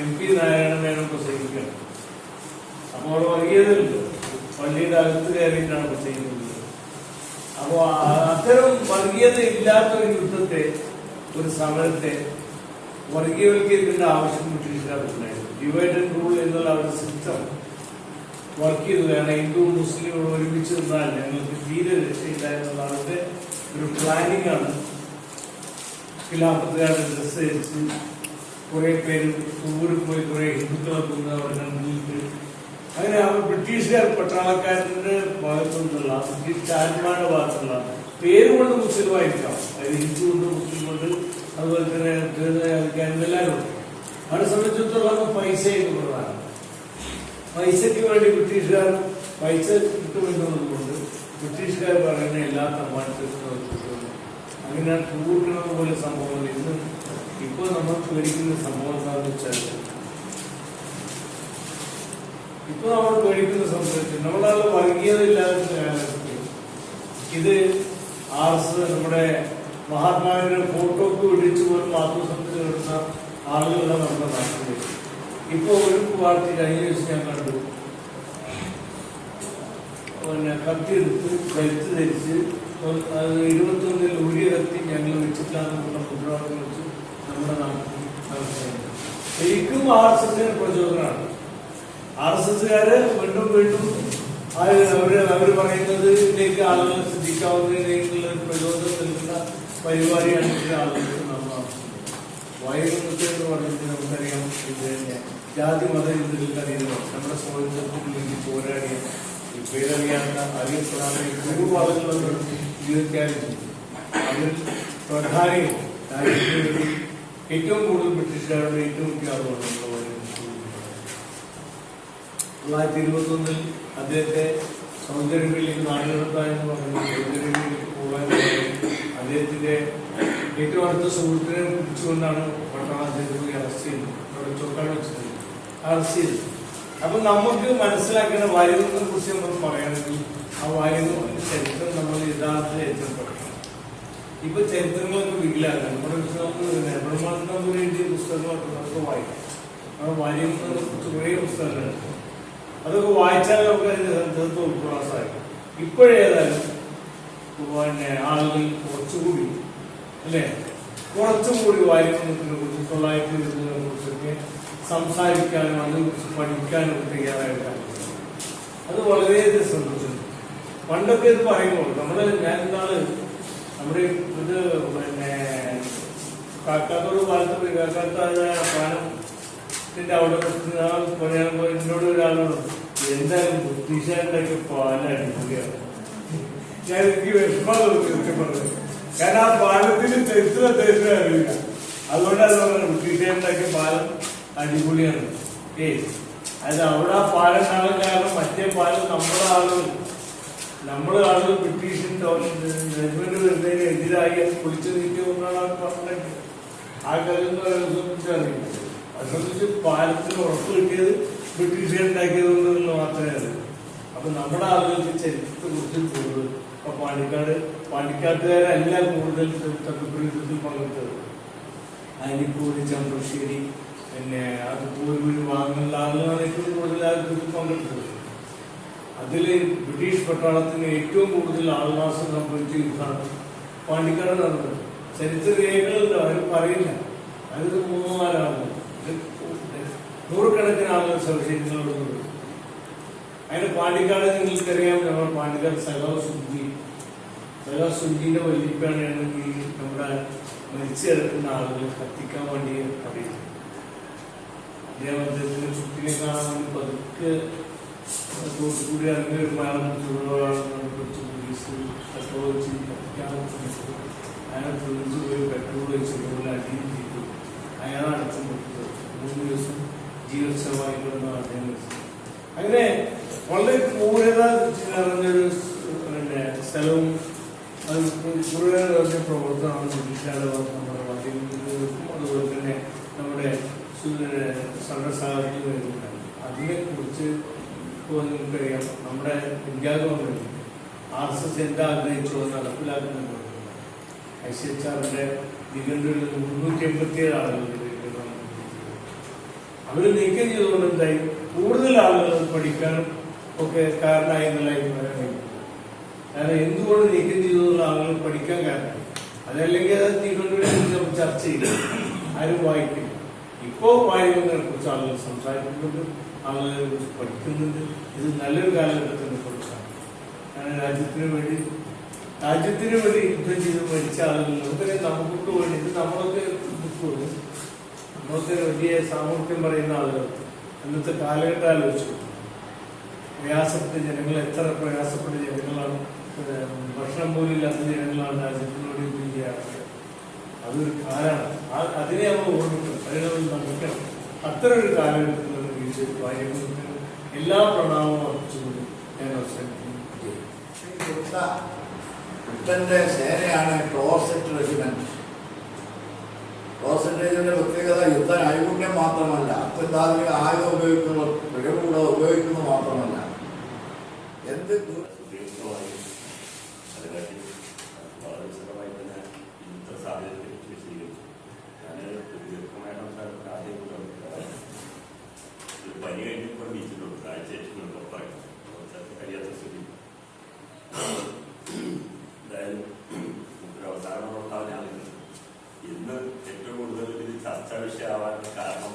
MP നാരായണ മേനോൻ പ്രസംഗിക്കുകയാണ്. അപ്പോൾ അവിടെ വർഗീയതയുണ്ട്, പള്ളിയുടെ അകത്ത് കയറിയിട്ടാണ് പ്രസംഗിക്കുന്നത്. അപ്പോൾ അത്തരം വർഗീയത ഇല്ലാത്തൊരു യുദ്ധത്തെ, ഒരു സമരത്തെ വർഗീയവൽക്കരിക്കേണ്ട ആവശ്യം ബ്രിട്ടീഷുകാർക്കുണ്ടായിരുന്നു. ഡിവൈഡ് ആൻഡ് റൂൾ എന്നുള്ള അവരുടെ സിസ്റ്റം വർക്ക് ചെയ്തതാണ്. ഹിന്ദു മുസ്ലിം ഒരുമിച്ച് നിന്നാൽ ഞങ്ങൾക്ക് തീരെ രക്ഷയില്ല എന്നുള്ള അവരുടെ ഒരു പ്ലാനിങ് ആണ്. ഖിലാഫത്തുകാരുടെ ഡ്രസ് ധരിച്ച് കുറെ പേര് ഊരിൽ പോയി കുറെ ഹിന്ദുക്കളെ കൊന്ന് അവരെ കണ്ടിട്ട് അങ്ങനെ അവർ ബ്രിട്ടീഷുകാർ പട്ടാളക്കാരുടെ ഭാഗത്തുനിന്നുള്ള ബ്രിട്ടീഷുകാരന്മാരുടെ ഭാഗത്തുള്ള പേരുകൊണ്ട് മുസ്ലിമായിരിക്കാം, അതായത് ഹിന്ദു കൊണ്ട് മുസ്ലിം കൊണ്ട് അതുപോലെ തന്നെ എല്ലാവരും ഉണ്ട്. അവരെ സംബന്ധിച്ചിടത്തോളം പൈസ എന്നുള്ളതാണ്. പൈസയ്ക്ക് വേണ്ടി ബ്രിട്ടീഷുകാർ പൈസ കിട്ടുമെന്നുള്ളത് കൊണ്ട് ബ്രിട്ടീഷുകാർ പറയുന്ന എല്ലാ തമ്മാനത്തിനും അങ്ങനെ കൂട്ടുന്ന പോലെ സംഭവങ്ങൾ ഇന്ന് ഇപ്പോൾ നമ്മൾ പേടിക്കുന്ന സംഭവം എന്താണെന്ന് വെച്ചാൽ, ഇപ്പൊ നമ്മൾ പേടിക്കുന്ന സംഭവത്തിൽ നമ്മളാൽ വർഗീയത ഇല്ലാത്ത ഇത് നമ്മുടെ മഹാത്മാവിന്റെ ഫോട്ടോക്ക് വിളിച്ചു പോലും ആത്മസംതൃപ്തി നേടുന്ന ആളുകളാണ് നമ്മുടെ നാട്ടിൽ. ഇപ്പൊ ഒരു പാർട്ടി കഴിഞ്ഞ ദിവസം ഞാൻ കണ്ടു, കത്തിയെടുത്ത് കരുത്ത് ധരിച്ച് 21 ഊരിയ കത്തി ഞങ്ങൾ വെച്ചിട്ടാണെന്നുള്ള മുദ്രാവാക്യം വെച്ച് നമ്മുടെ നാട്ടിൽ നടത്തുന്നത് ശരിക്കും RSSന്റെ പ്രചോദനമാണ്. RSSകാര് വീണ്ടും വീണ്ടും അവര് പറയുന്നത് ഇതിലേക്ക് ആളുകൾ ശ്രദ്ധിക്കാവുന്നതിലേക്കുള്ള പ്രചോദനം നൽകുന്ന പരിപാടിയാണ് ആളുകൾക്ക് നമ്മൾ വൈകുന്നത്തെ എന്ന് പറഞ്ഞിട്ട് നമുക്കറിയാം. ഇത് ജാതി മത ചിന്തകൾക്ക് അതീതമാണ്. നമ്മുടെ സ്വാതന്ത്ര്യത്തിന് വേണ്ടി പോരാടിയ ഈ പേരറിയാത്ത അറിയപ്പെടാത്ത ഭൂപാതകളുടെ ജീവിതത്യാഗം അതിൽ പ്രധാനിയും രാജ്യത്തിന് വേണ്ടി ഏറ്റവും കൂടുതൽ ബ്രിട്ടീഷുകാരുടെ ഏറ്റവും ത്യാഗമാണ് 1921 അദ്ദേഹത്തെ സൗദി അറേബ്യയിലേക്ക് നാടുകടത്താനെന്ന് പറഞ്ഞു. സൗദി അറേബ്യയിലേക്ക് പോകാൻ അദ്ദേഹത്തിന്റെ ഏറ്റവും അടുത്ത സുഹൃത്തിനെ പിടിച്ചുകൊണ്ടാണ് പട്ടാളം അദ്ദേഹത്തെ പോയി അറസ്റ്റ് ചെയ്യുന്നത്. അവിടെ ചൊക്കാട് വെച്ചത് അറസ്റ്റ് ചെയ്തത്. അപ്പൊ നമുക്ക് മനസ്സിലാക്കേണ്ട വാര്യത്തിനെ കുറിച്ച് നമ്മൾ പറയുകയാണെങ്കിൽ ആ വാര്യത്തിന്റെ ചരിത്രം നമ്മൾ യഥാർത്ഥ ചരിത്രം പഠിക്കണം. ഇപ്പൊ ചരിത്രങ്ങളൊക്കെ വികലാകാം. നമ്മുടെ പുസ്തകങ്ങൾ ബ്രഹ്മാനന്ദ എഴുതിയ പുസ്തകങ്ങളൊക്കെ നമുക്ക് വായിക്കാം. നമ്മുടെ വാര്യത്തിനെ കുറിച്ച് കുറേ പുസ്തകങ്ങളുണ്ട്. അതൊക്കെ വായിച്ചാൽ നമുക്ക് അതിന്റെ സന്ദർഭം ഉൾക്കൊള്ളാൻ സാധിക്കും. ഇപ്പോഴേതായാലും ആളുകൾ കുറച്ചുകൂടി കുറച്ചുകൂടി വാര്യത്തിനെ കുറിച്ച് 1920 കുറിച്ചൊക്കെ സംസാരിക്കാനും അതിനെക്കുറിച്ച് പഠിക്കാനും തയ്യാറായിട്ടാണ്. അത് വളരെയധികം സന്തോഷം. പണ്ടൊക്കെ ഇത് പറയുമ്പോൾ ഞാൻ ഇന്നാള് നമ്മുടെ ഇത് കാക്കാത്തോട് പാലത്ത് കാക്കാത്ത പാലത്തിന്റെ അവിടെ എന്നോട് ഒരാളോട് എന്തായാലും ബ്രിട്ടീഷുകാരുടെയൊക്കെ പാലടിക്കുകയാണ്. ഞാൻ എനിക്ക് വിഷമം പറഞ്ഞു. കാരണം ആ പാലത്തിന് ചരിത്ര അറിയില്ല. അതുകൊണ്ടാണ് പറഞ്ഞത് ബ്രിട്ടീഷുകാരുടെയൊക്കെ പാലം അടിപൊളിയാണ്. അത് അവിടെ ആ പാലം കാണാൻ കാരണം മറ്റേ പാലം നമ്മുടെ ആളുകൾ ബ്രിട്ടീഷിന്റെ ഗവൺമെന്റ് വരുന്നതിന് എതിരായി പൊളിച്ചു നീക്കിക്കൊണ്ടാണ് പറഞ്ഞത്. ആ കാര്യം അറിയില്ല. അത് സംബന്ധിച്ച് പാലത്തിന് ഉറപ്പ് കിട്ടിയത് ബ്രിട്ടീഷുകാരുണ്ടാക്കിയതുകൊണ്ടെന്ന് മാത്രമേ അറിയൂ. അപ്പൊ നമ്മുടെ ആളുകൾക്ക് ചരിത്രത്തെ കുറിച്ച് കൂടുതൽ ഇപ്പൊ പാണ്ടിക്കാട്ടുകാരെല്ലാം കൂടുതൽ തത്വപ്രയുദ്ധത്തിൽ പങ്കെടുത്തത്. അരിപ്പൂര്, ചമ്പ്രശ്ശേരി, അതുപോലെ ഭാഗങ്ങളിലെ ആളുകളാണ് ഏറ്റവും കൂടുതൽ ആ യുദ്ധത്തിൽ പങ്കെടുത്തത്. അതിൽ ബ്രിട്ടീഷ് പട്ടാളത്തിന് ഏറ്റവും കൂടുതൽ ആൾനാശം സംഭവിച്ച യുദ്ധമാണ് പാണ്ടിക്കാട് നടന്നത്. ചരിത്ര രേഖകളുണ്ട്, അവർ പറയില്ല. അത് 3-4 ആളുകൾ, നൂറുകണക്കിന് ആളുകൾ ശവശരീരങ്ങളുള്ളത്. പാണ്ടിക്കാട് നിങ്ങൾക്കറിയാം, നമ്മൾ പാണ്ടിക്കാട് സഖാവ് സുന്ദീന്റെ വല്യപ്പാണ് ഈ നമ്മുടെ മരിച്ചു കിടക്കുന്ന ആളുകൾ കത്തിക്കാൻ വേണ്ടി അറിയുന്നത്. അദ്ദേഹത്തിന് കുട്ടിനെ കാണാൻ വേണ്ടി പതുക്കെ കൂടി ഇറങ്ങി ഒരു മരണം ചൂടുവെച്ച് പോലീസ് പെട്രോൾ വെച്ച് കത്തിക്കാൻ ശ്രമിച്ചത്. അയാൾ തെളിച്ച് പോയി പെട്രോൾ വെച്ച് പോലെ അടിയും ചെയ്തു. അയാൾ അടക്കം കൊടുത്തത് 3 ദിവസം ജീവിതമായിക്കൊണ്ടെന്ന് അദ്ദേഹം വെച്ചത്. അങ്ങനെ വളരെ ക്രൂരത നിറഞ്ഞൊരു സ്ഥലവും അത് ക്രൂരത നിറഞ്ഞ പ്രവർത്തനമാണ് ബ്രിട്ടീഷുകാരുടെ നമ്മുടെ മാധ്യമങ്ങൾക്കും അതുപോലെ തന്നെ നമ്മുടെ സർവസാധാരണ വരുന്നുണ്ടാണ്. അതിനെക്കുറിച്ച് ഇപ്പോൾ നിങ്ങൾക്കറിയാം, നമ്മുടെ ഇന്ത്യ ഗവൺമെന്റ് RSS എന്താ ആഗ്രഹിച്ചോ നടപ്പിലാക്കുന്ന ICHR-ന്റെ നിഘണ്ടുവിൽ 387 ആളുകളുടെ അവർ നീക്കം ചെയ്തുകൊണ്ട് എന്തായി കൂടുതൽ ആളുകൾ പഠിക്കാനും ഒക്കെ കാരണമായി എന്നുള്ള അഭിപ്രായം. കാരണം എന്തുകൊണ്ട് നീക്കം ചെയ്തുള്ള ആളുകൾ പഠിക്കാൻ കാരണം അതല്ലെങ്കിൽ അത് നിഘണ്ടുവിനെ കുറിച്ച് ചർച്ച ചെയ്യില്ല, ആരും വായിക്കില്ല. ഇപ്പോൾ വായനകളെ കുറിച്ച് ആളുകൾ സംസാരിക്കുന്നുണ്ട്, ആളുകളെ കുറിച്ച് പഠിക്കുന്നുണ്ട്. ഇത് നല്ലൊരു കാലഘട്ടത്തിനെ കുറിച്ചാണ്. കാരണം രാജ്യത്തിന് വേണ്ടി യുദ്ധം ചെയ്ത് മരിച്ച ആളുകൾ നമുക്കൊക്കെ വേണ്ടി ഇത് നമ്മളൊക്കെ വലിയ സാമൂഹ്യം പറയുന്ന ആളുകൾ അന്നത്തെ കാലഘട്ടം ആലോചിച്ചു. പ്രയാസപ്പെട്ട ജനങ്ങൾ, എത്ര പ്രയാസപ്പെട്ട ജനങ്ങളാണ്, ഭക്ഷണം പോലും ഇല്ലാത്ത ജനങ്ങളാണ് രാജ്യത്തിനോട് യുദ്ധം ചെയ്യാറുള്ളത്. അതൊരു കാലമാണ്, അതിനെ നമ്മൾ ഓർമ്മിക്കണം, അതിനെ നമ്മൾ നമിക്കണം. അത്തരം ഒരു കാലഘട്ടത്തിൽ വീഴ്ച കാര്യങ്ങൾക്ക് എല്ലാ പ്രണാമവും അർപ്പിച്ചുകൊണ്ട് ഞാൻ അവസരത്തിന് ബ്രിട്ടന്റെ സേനയാണ് ക്ലോസറ്റ് റെജിമെന്റ്. ക്ലോസറ്റ് റെജിമെന്റിന്റെ പ്രത്യേകത യുദ്ധ നൈപുണ്യം മാത്രമല്ല, അത്യന്താധുനിക ആയുധം ഉപയോഗിക്കുന്ന പിഴവുകൂടെ ഉപയോഗിക്കുന്നത് മാത്രമല്ല, എന്ത് പനി കഴിഞ്ഞപ്പോൾ ബീച്ചിലുണ്ട് കാഴ്ച കഴിയാത്ത സ്ഥിതി. എന്തായാലും ഒരു അവസാനം നോക്കാവുന്ന ഇന്ന് ഏറ്റവും കൂടുതൽ ഇത് ചർച്ചാ വിഷയമാവാൻ കാരണം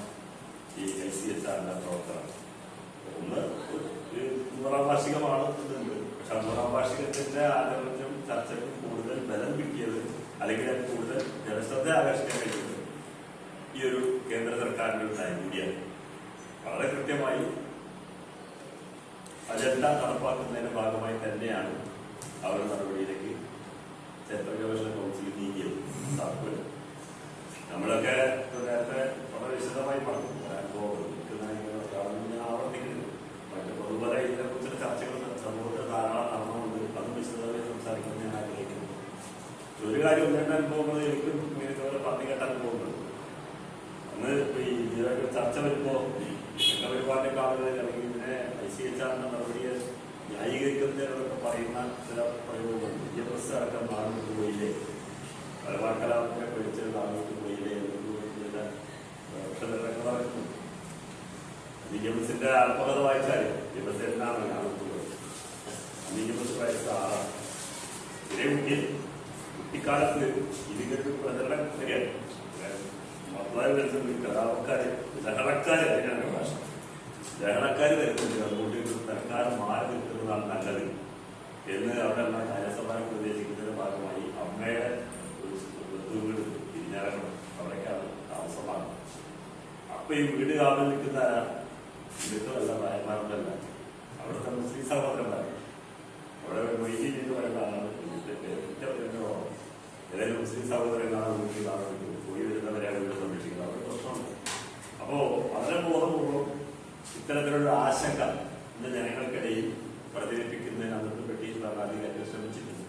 ഈ ICHR-ന്റെ പ്രവർത്തനം. ഒന്ന് 100ാം വാർഷികമാണ് ഇതുണ്ട്. പക്ഷെ 100ാം വാർഷികത്തിന്റെ ആലോചനയും ചർച്ചയ്ക്കും കൂടുതൽ ബലം കിട്ടിയത്, അല്ലെങ്കിൽ അത് കൂടുതൽ ജനശ്രദ്ധ ആകർഷിക്കാൻ കഴിയുന്നത് ഈ ഒരു കേന്ദ്ര സർക്കാരിന്റെ ഒരു നൈപുണ്യാണ്. വളരെ കൃത്യമായി അജണ്ട നടപ്പാക്കുന്നതിന്റെ ഭാഗമായി തന്നെയാണ് അവരുടെ നടപടിയിലേക്ക് ചരിത്ര ഗവേഷണ കൗൺസിൽ നീങ്ങിയത്. നമ്മളൊക്കെ നേരത്തെ വളരെ വിശദമായി പറഞ്ഞു, ഞാൻ ആവർത്തിക്കുന്നു. മറ്റു പൊതുവരെ ഇതിനെക്കുറിച്ചുള്ള ചർച്ചകൾ സമൂഹത്തിൽ ധാരാളം നടന്നുകൊണ്ട് അതും വിശദമായി സംസാരിക്കുന്നത് ഞാൻ ആഗ്രഹിക്കുന്നു. ഒരു കാര്യം ഒന്നെണ്ണ അനുഭവങ്ങൾ എനിക്കും ഇങ്ങനെ ഇതുപോലെ പറഞ്ഞു കേട്ട അനുഭവങ്ങൾ. അന്ന് ഈ ചർച്ച വരുമ്പോൾ പരിപാടിയുടെ ആളുകൾ അല്ലെങ്കിൽ ഇതിനെ ICHR-ന്റെ നടപടിയെ ന്യായീകരിക്കുന്നതിനോടൊക്കെ പറയുന്ന ചില പ്രയോഗങ്ങൾ, വിദ്യാഭ്യാസ അടക്കം നാടുവിട്ട് പോയില്ലേ, മലബാർ കലാപത്തിനെ പഠിച്ചത് നാടുവിട്ട് പോയില്ലേ വിദ്യാഭ്യാസത്തിന്റെ ആത്മകഥ വായിച്ചാൽ വിദ്യാഭ്യാസം എന്നാണ് നാടുവിട്ട് പോയത്. വിദ്യാഭ്യാസ വയസ്സ് 6 ഇതേ കുട്ടിക്കാലത്ത് ഇതിന്റെ പ്രചരണം ശരിയാണ്. കലാപക്കാര് ലഹളക്കാര് അതിനാണ് ഭാഷ. ലഹളക്കാര് വരുന്നുണ്ട്, അതുകൊണ്ട് തൽക്കാലം മാറി നിൽക്കുന്നതാണ് നല്ലത് എന്ന് അവിടെ എല്ലാം നയസഭ നിർദ്ദേശിക്കുന്നതിന്റെ ഭാഗമായി അമ്മയുടെ ഒരു വീട് തിരിഞ്ഞാറക്കണം, അവിടേക്കാണ് താമസമാണ്. അപ്പൊ ഈ വീട് കാവൽ നിൽക്കുന്ന ഇതൊക്കെയല്ല, പ്രായമാർക്കല്ല, അവിടുത്തെ മുസ്ലിം സഹോദരന്മാരാണ്. അവിടെ മൊയ്തി എന്ന് പറയുന്ന ആളാണ് ഏതായാലും മുസ്ലിം സഹോദരങ്ങളാണ് വീട്ടിൽ താമസിക്കുന്നത്, പോയി വരുന്നവരെയാണ് വീട് സംരക്ഷിക്കുന്നത്. അവരുടെ പ്രശ്നമുണ്ട്. അപ്പോ വളരെ ബോധപൂർവ്വം ഇത്തരത്തിലുള്ള ആശങ്ക ഇന്ന് ജനങ്ങൾക്കിടയിൽ പ്രചരിപ്പിക്കുന്നതിന് അന്നത്തെ ബ്രിട്ടീഷ് ഭരണാധികാരികൾ ശ്രമിച്ചിട്ടുണ്ട്.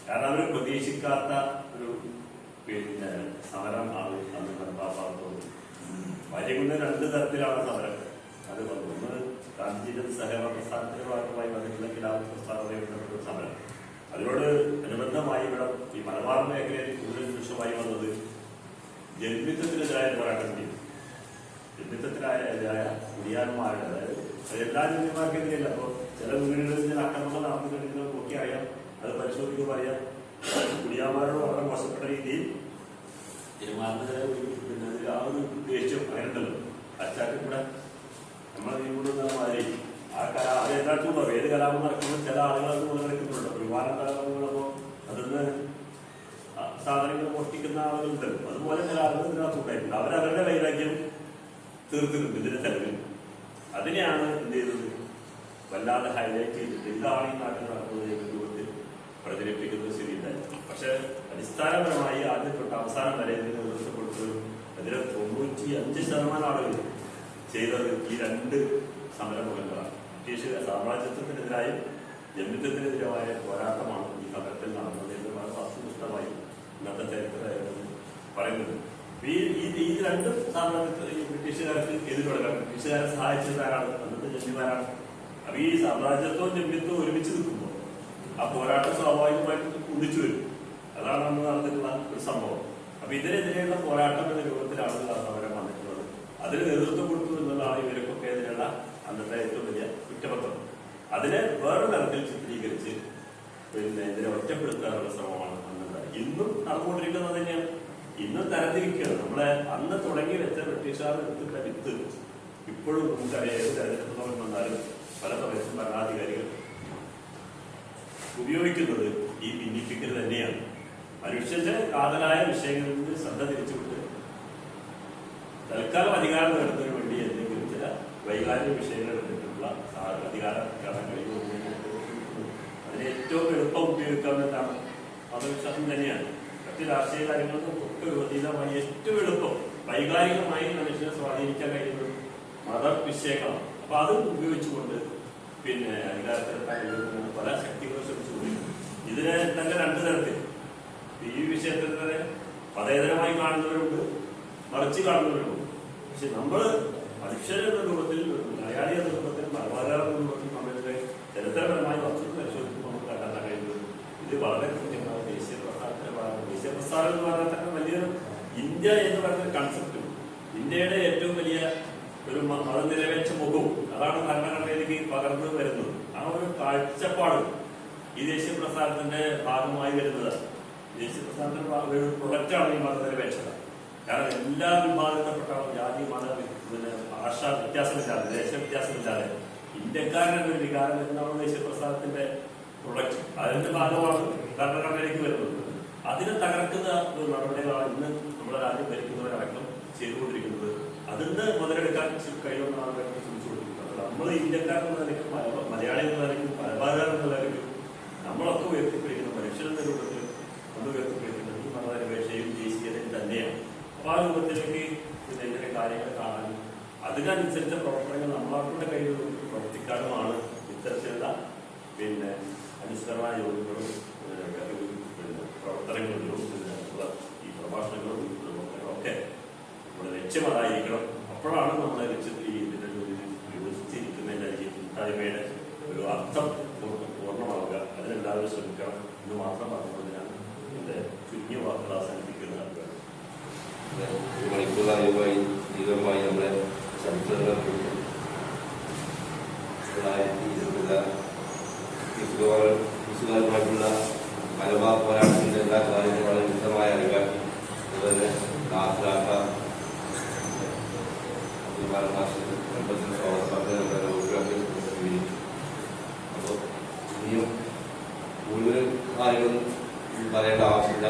കാരണം അവർ പ്രതീക്ഷിക്കാത്ത ഒരു സമരം ആണ് അന്ന് നടപ്പാക്കുന്നത്. വരികുന്ന 2 തരത്തിലാണ് സമരം. അത് ഒന്ന് ഗാന്ധിജിയുടെ സഹകരണ പ്രസ്ഥാനത്തിന്റെ ഭാഗമായി വന്നിട്ടുള്ള ഖിലാഫത്ത് പ്രസ്ഥാനതയുടെ സമരം. അതിനോട് അനുബന്ധമായി ഇവിടെ ഈ മലബാർ മേഖലയിൽ കൂടുതൽ ദൃശ്യമായി വന്നത് ജന്മിത്വത്തിനെതിരായ പോരാട്ടം ചെയ്തു. ജന്മിത്വത്തിനെതിരായ കുടിയാന്മാരുടെ, അതായത് എല്ലാ ജന്മിമാർക്കെതിരെയല്ല. അപ്പോൾ ചില വീടുകളിൽ ചില അക്രമങ്ങൾ നടന്നിട്ടുണ്ടെങ്കിൽ നോക്കി അറിയാം, അത് പരിശോധിക്കുമ്പോൾ അറിയാം. കുടിയാന്മാരോട് വളരെ മോശപ്പെട്ട രീതിയിൽ പെരുമാറുന്നതിന് ആ ഒരു ദേഷ്യം അങ്ങനെയുണ്ടല്ലോ. അച്ചാട്ടിൽ കൂടെ നമ്മളെ നീങ്ങുന്ന മാതിരി ആ എല്ലായിടത്തും കലാപം നടക്കുമ്പോൾ ചില ആളുകൾ അത് നിലനിൽക്കുന്നുണ്ട്. വിമാന കലാപങ്ങളപ്പോൾ അതിന്ന് സാധനങ്ങൾ മോഷ്ടിക്കുന്ന ആളുകളുണ്ട്. അതുപോലെ ചില ആളുകൾ ഇതിനകത്തുണ്ടായിട്ടുണ്ട്. അവരവരുടെ വൈരാഗ്യം തീർത്തിട്ടുണ്ട് ഇതിന്റെ ചെലവിൽ. അതിനെയാണ് എന്ത് ചെയ്തത് വല്ലാതെ ഹൈലൈറ്റ് ചെയ്തിട്ട് ഇതാണ് ഈ നാട്ടിൽ നടക്കുന്നത് എന്ന രൂപത്തിൽ പ്രചരിപ്പിക്കുന്ന സ്ഥിതി ഉണ്ടായിരുന്നു. പക്ഷെ അടിസ്ഥാനപരമായി ആദ്യം തൊട്ട് അവസാനം വരെ ഇതിന് നേതൃത്വം കൊടുത്തത് അതിൽ 95% ആളുകൾ ചെയ്തത് ഈ രണ്ട് സമരമുഖങ്ങളാണ്. ബ്രിട്ടീഷ് സാമ്രാജ്യത്വത്തിനെതിരായും ജന്മിത്വത്തിനെതിരായ പോരാട്ടമാണ് ഈ സമരത്തിൽ നടന്നത് എന്ന് വളരെ വസ്തുനിഷ്ഠമായി ഇന്നത്തെ ചരിത്രമായിരുന്നു പറയുന്നത്. ഈ രണ്ട് സാമ്രാജ്യത്തിൽ ഈ ബ്രിട്ടീഷുകാർക്ക് എതിരുകൊടുക്കാം. ബ്രിട്ടീഷുകാരെ സഹായിച്ചത് ആരാണ്? അന്നത്തെ ജന്മിമാരാണ്. അപ്പൊ ഈ സാമ്രാജ്യത്വവും ജന്മിത്വവും ഒരുമിച്ച് നിൽക്കുമ്പോൾ ആ പോരാട്ടം സ്വാഭാവികമായിട്ട് ഒന്നിച്ചു വരും. അതാണ് നമ്മൾ നടന്നിട്ടുള്ള ഒരു സംഭവം. അപ്പൊ ഇതിനെതിരെയുള്ള പോരാട്ടം എന്ന രൂപത്തിലാണ് ആ സമരം വന്നിട്ടുള്ളത്. അതിന് നേതൃത്വം കൊടുത്തു എന്നുള്ളതാണ് ഇവർക്കൊക്കെ എതിരെയുള്ള അന്നത്തെ ഏറ്റവും വലിയ കുറ്റപത്രം. അതിനെ വേറൊരു തരത്തിൽ ചിത്രീകരിച്ച് ഇതിനെ ഒറ്റപ്പെടുത്താനുള്ള ശ്രമമാണ് അന്നുണ്ടായി. ഇന്നും നടന്നുകൊണ്ടിരിക്കുന്നത് തന്നെയാണ്. ഇന്നും തരംതിരിക്കുകയാണ്. നമ്മളെ അന്ന് തുടങ്ങി വെച്ച ബ്രിട്ടീഷുകാർ എടുത്തിട്ട വിത്ത് ഇപ്പോഴും നമുക്കറിയാം. ഏത് തെരഞ്ഞെടുപ്പ് വന്നാലും പല സമയത്തും ഭരണാധികാരികൾ ഉപയോഗിക്കുന്നത് ഈ ഭിന്നിപ്പിക്കൽ തന്നെയാണ്. മനുഷ്യന്റെ കാതലായ വിഷയങ്ങളിൽ നിന്ന് ശ്രദ്ധ തിരിച്ചുവിട്ട് തൽക്കാലം അധികാരം നേടുന്നതിന് വേണ്ടി എന്തെങ്കിലും ചില വൈകാരിക വിഷയങ്ങൾ എടുത്തിട്ടുള്ള അധികാരം അതിന് ഏറ്റവും എളുപ്പം ഉപയോഗിക്കാവുന്നതാണ് മതവിശ്വാസം തന്നെയാണ്. മറ്റ് രാഷ്ട്രീയ കാര്യങ്ങൾക്കും ഒക്കെ അതീതമായി ഏറ്റവും എളുപ്പം വൈകാരികമായി മനുഷ്യനെ സ്വാധീനിക്കാൻ കഴിയുന്നത് മതവിഷയങ്ങളാണ്. അപ്പൊ അത് ഉപയോഗിച്ചുകൊണ്ട് അധികാരത്തിലെത്താൻ കഴിയുന്ന പല ശക്തികളും ശ്രമിച്ചുകൊണ്ടിരിക്കും. ഇതിനെ തന്നെ രണ്ടു തരത്തിൽ ഈ വിഷയത്തിൽ തന്നെ മതേതരമായി കാണുന്നവരുണ്ട്, മറിച്ച് കാണുന്നവരുണ്ട്. പക്ഷെ നമ്മൾ മനുഷ്യരെന്ന രൂപത്തിൽ, മലയാളി എന്ന രൂപത്തിൽ, മലബാര രൂപത്തിൽ നമ്മളുടെ ചരിത്രപരമായി വസ്തുത പരിശോധിക്കുമ്പോൾ നമുക്ക് കണ്ടെത്താൻ കഴിയുന്നത് ഇത് വളരെ കൃത്യമായ ദേശീയ പ്രസ്ഥാനത്തിന്റെ ഭാഗം. ദേശീയ പ്രസ്ഥാനം എന്ന് പറഞ്ഞാൽ തന്നെ വലിയൊരു ഇന്ത്യ എന്ന് പറയുന്ന കൺസെപ്റ്റും ഇന്ത്യയുടെ ഏറ്റവും വലിയ ഒരു മതനിരപേക്ഷ മുഖവും അതാണ് ഭരണഘടനയിലേക്ക് പകർന്നു വരുന്നത്. ആ ഒരു കാഴ്ചപ്പാട് ഈ ദേശീയ പ്രസ്ഥാനത്തിന്റെ ഭാഗമായി വരുന്നത്. ദേശീയ പ്രസ്ഥാനത്തിന്റെ ഒരു പ്രൊഡക്റ്റാണ് ഈ മതനിരപേക്ഷത. കാരണം എല്ലാ വിഭാഗത്തിൽപ്പെട്ട ജാതി മത ഭാഷ വ്യത്യാസമില്ലാതെ, ദേശ വ്യത്യാസമില്ലാതെ ഇന്ത്യക്കാരൻ്റെ ഒരു വികാരം എന്നാണ് ദേശീയ പ്രസ്ഥാനത്തിന്റെ പ്രൊഡക്റ്റ്. അതിന്റെ ഭാഗമാണ് ഭരണഘടനയിലേക്ക് വരുന്നത്. അതിനെ തകർക്കുന്ന ഒരു നടപടികളാണ് ഇന്ന് നമ്മുടെ രാജ്യം ഭരിക്കുന്നവരടക്കം ചെയ്തുകൊണ്ടിരിക്കുന്നത്. അതിന് മുതലെടുക്കാൻ കഴിയുമെന്നാണ് ശ്രമിച്ചുകൊണ്ടിരിക്കുന്നത്. നമ്മൾ ഇന്ത്യക്കാരെന്ന നിലയ്ക്ക്, മലയാളി എന്ന നിലയ്ക്കും, മലബാറുകാർ എന്ന നിലയ്ക്കും നമ്മളൊക്കെ ഉയർത്തിപ്പിടിക്കുന്ന മനുഷ്യരെന്ന രൂപത്തിൽ നമ്മൾ ഉയർത്തിപ്പിടിക്കുന്നത് ഈ മതനിരപേക്ഷയും ദേശീയതയും തന്നെയാണ്. അപ്പൊ ആ രൂപത്തിലേക്ക് ഇതിന്റെ കാര്യങ്ങൾ കാണാനും അതിനനുസരിച്ച പ്രവർത്തനങ്ങൾ നമ്മളാരുടെ കയ്യിൽ പ്രവർത്തിക്കാനുമാണ് ഇത്തരത്തിലുള്ള അനുസരണ യോഗങ്ങളും പ്രവർത്തനങ്ങളിലും ഈ പ്രഭാഷണങ്ങളും ഒക്കെ നമ്മുടെ ലക്ഷ്യം അതായിരിക്കണം. അപ്പോഴാണ് നമ്മളെ ലക്ഷ്യത്തിൽ ഇതിൻ്റെ വിഭജിച്ചിരിക്കുന്നതിനായിരിക്കും കൂട്ടായ്മയുടെ ഒരു അർത്ഥം പൂർണ്ണമാവുക. അതിനെല്ലാവരും ശ്രമിക്കണം എന്ന് മാത്രം പറഞ്ഞുകൊണ്ടിനാണ് എൻ്റെ ചുരുങ്ങിയ വാർത്തകൾ അവസാനിപ്പിക്കുന്നത്. ഒരു മണിക്കൂറായുമായി ദീർഘമായി നമ്മുടെ ചരിത്രങ്ങൾ 1920 മലബാർ പോരാട്ടത്തിൻ്റെ എല്ലാ കാര്യങ്ങളും വളരെ വ്യക്തമായി അറിയാൻ അതുപോലെ നാസിലാക്കാൻ അപ്പോൾ ഇനിയും കൂടുതൽ കാര്യങ്ങളും പറയേണ്ട ആവശ്യമില്ല.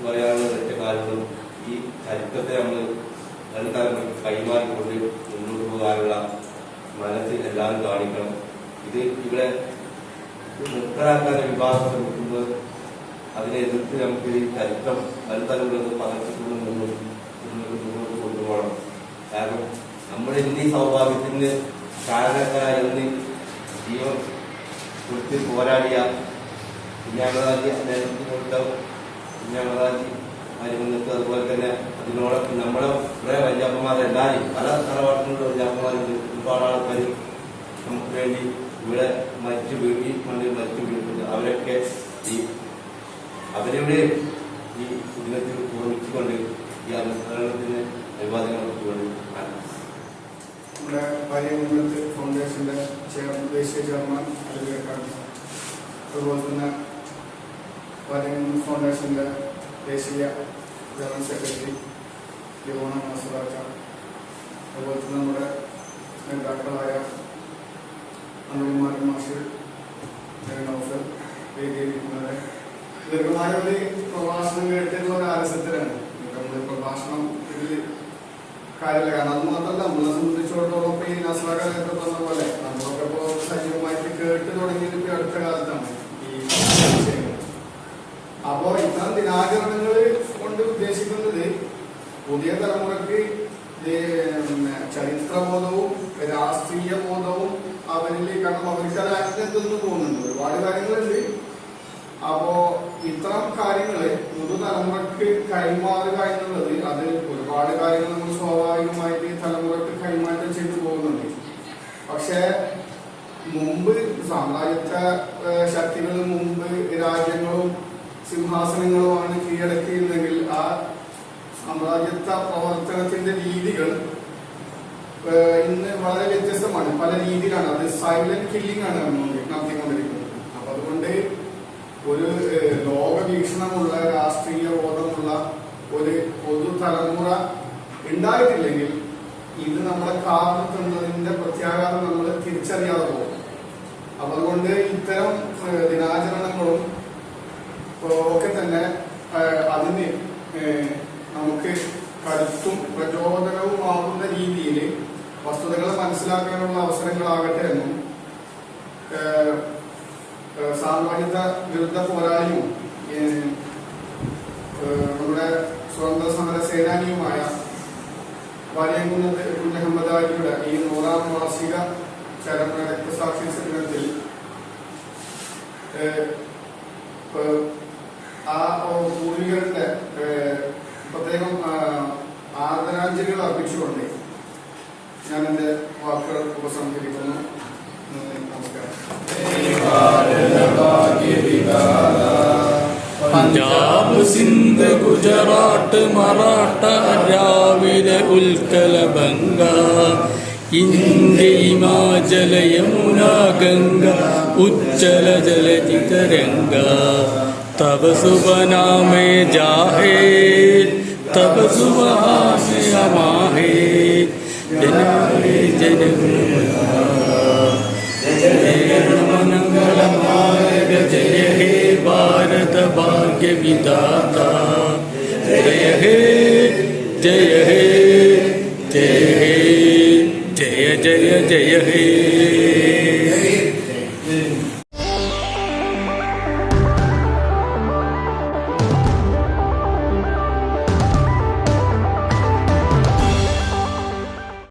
പറയാനുള്ള ഒറ്റ കാര്യങ്ങളും ഈ ചരിത്രത്തെ നമ്മൾ തൽക്കാലം കൈമാറിക്കൊണ്ട് മുന്നോട്ട് പോകാനുള്ള മനസ്സിൽ എല്ലാവരും കാണിക്കണം. ഇത് ഇവിടെ നിർത്തലാക്കാൻ വിഭാഗം ശ്രമിക്കുമ്പോൾ അതിനെ എതിർത്ത് നമുക്ക് ഈ ചരിത്രം തലമുറകൾ പകർത്തിക്കൊണ്ട് മുന്നോട്ട് കൊണ്ടുപോകണം. കാരണം നമ്മുടെ ഇന്ന് ഈ സൗഭാഗ്യത്തിന് കാരണക്കാരായി ഇന്ന് ജീവൻ കൊടുത്ത് പോരാടിയ കുഞ്ഞാമറാജി നേതൃത്വം കുഞ്ഞാമറാജി അരിമന്നത്ത്, അതുപോലെ തന്നെ അതിനോടൊപ്പം നമ്മളെ കുറേ വല്യപ്പന്മാരെല്ലാവരും പല തറവാട്ടിലുള്ള വല്യപ്പന്മാരുണ്ട്. ഒരുപാട് ആൾക്കാർ നമുക്ക് വേണ്ടി ഇവിടെ മരിച്ചു വീഴ്ത്തി മണ്ണിൽ മരിച്ചു വീഴ്ത്തുണ്ട്. അവരൊക്കെ അവരുടെ ഈ ദിനത്തിൽ ഓർമ്മിച്ചുകൊണ്ട് ഈ അനുസരണത്തിന് അഭിവാദ്യങ്ങൾ കൊടുത്തുകൊണ്ട് നമ്മുടെ ഭാര്യമുന്നത്ത് ഫൗണ്ടേഷന്റെ ദേശീയ ചെയർമാൻ അലിവേക്കാണ്, അതുപോലെ തന്നെ ഭാര്യമുന്നത്ത് ഫൗണ്ടേഷന്റെ ദേശീയ ജനറൽ സെക്രട്ടറി ലിയോണ മസറാക്ക, അതുപോലെ തന്നെ നമ്മുടെ നേതാക്കളായ അന്നുമാർ ദീർഘമായ ഒരു പ്രഭാഷണം കേട്ടിട്ടുള്ള ഒരു ആലസ്യത്തിലാണ് നമ്മൾ പ്രഭാഷണം ഇതിൽ കാര്യമില്ല. കാരണം അത് മാത്രമല്ല, നമ്മളെ സംബന്ധിച്ചിടത്തോളം ഇപ്പൊ ഈ നസ്രാകാലത്ത് പറഞ്ഞ പോലെ നമ്മളൊക്കെ ഇപ്പോ സജീവമായിട്ട് കേട്ട് തുടങ്ങിയത് ഇപ്പൊ അടുത്ത കാലത്താണ് ഈ വിഷയങ്ങൾ. അപ്പോ ഇത്തരം ദിനാചരണങ്ങൾ കൊണ്ട് ഉദ്ദേശിക്കുന്നത് പുതിയ തലമുറക്ക് ചരിത്രബോധവും രാഷ്ട്രീയ ബോധവും അവരിൽ, കാരണം അവർക്ക് അത് ആക്സിഡന്റ് പോകുന്നുണ്ട്, ഒരുപാട് കാര്യങ്ങളുണ്ട്. അപ്പോ ഇത്തരം കാര്യങ്ങള് പുതുതലമുറക്ക് കൈമാറുക എന്നുള്ളത്, അത് ഒരുപാട് കാര്യങ്ങൾ നമ്മൾ സ്വാഭാവികമായിട്ട് തലമുറക്ക് കൈമാറ്റം ചെയ്തു പോകുന്നുണ്ട്. പക്ഷെ മുമ്പ് സാമ്രാജ്യത്വ ശക്തികളും മുമ്പ് രാജ്യങ്ങളും സിംഹാസനങ്ങളുമാണ് കീഴടക്കിയിരുന്നെങ്കിൽ ആ സാമ്രാജ്യത്വ പ്രവർത്തനത്തിന്റെ രീതികൾ ഇന്ന് വളരെ വ്യത്യസ്തമാണ്. പല രീതിയിലാണ്, അത് സൈലന്റ് കില്ലിംഗ് ആണ് നടത്തിക്കൊണ്ടിരിക്കുന്നത്. അപ്പൊ അതുകൊണ്ട് ഒരു ലോകവീക്ഷണമുള്ള രാഷ്ട്രീയ ബോധമുള്ള ഒരു പൊതുതലമുറ ഉണ്ടായിട്ടില്ലെങ്കിൽ ഇത് നമ്മളെ കാർന്നതിന്റെ പ്രത്യാഘാതം നമ്മൾ തിരിച്ചറിയാതെ പോകും. അപ്പൊ അതുകൊണ്ട് ഇത്തരം ദിനാചരണങ്ങളും ഒക്കെ തന്നെ അതിന് നമുക്ക് കരുത്തും പ്രചോദനവുമാകുന്ന രീതിയിൽ വസ്തുതകൾ മനസ്സിലാക്കാനുള്ള അവസരങ്ങളാകട്ടെ എന്നും സാമ്രാജ്യത്വ വിരുദ്ധ പോരാളിയും നമ്മുടെ സ്വതന്ത്ര സമര സേനാനിയുമായ വാര്യംകുന്നത്ത് കുഞ്ഞഹമ്മദ് ആലിയുടെ ഈ 100ാം വാർഷിക ചരമ രക്തസാക്ഷി സമ്മേളനത്തിൽ ആ പൂർവികരുടെ പ്രത്യേകം ആദരാഞ്ജലികൾ അർപ്പിച്ചുകൊണ്ട് ഞാൻ എന്റെ വാക്കുകൾ ഉപസംഹരിക്കുന്നു. നമസ്കാരം. പഞ്ചാബ്, സിന്ധ്, ഗുജറാത്ത്, മറാഠ, രാവില, ഉൽക്കല, ബംഗ, ഇന്ത്യ, ഹിമാചല, യമുന, ഗംഗ, ഉജ്ജല ജലധി തരംഗ, തവ ശുഭ നാമേ ജാഹേ, തവ ശുഭ ഹാസേ അമാഹേ, ജനമേ ജനമംഗളമാർഗ, ജയ ഹേ ഭാരത ഭാഗ്യ വിധാത, ജയ ഹേ ജയ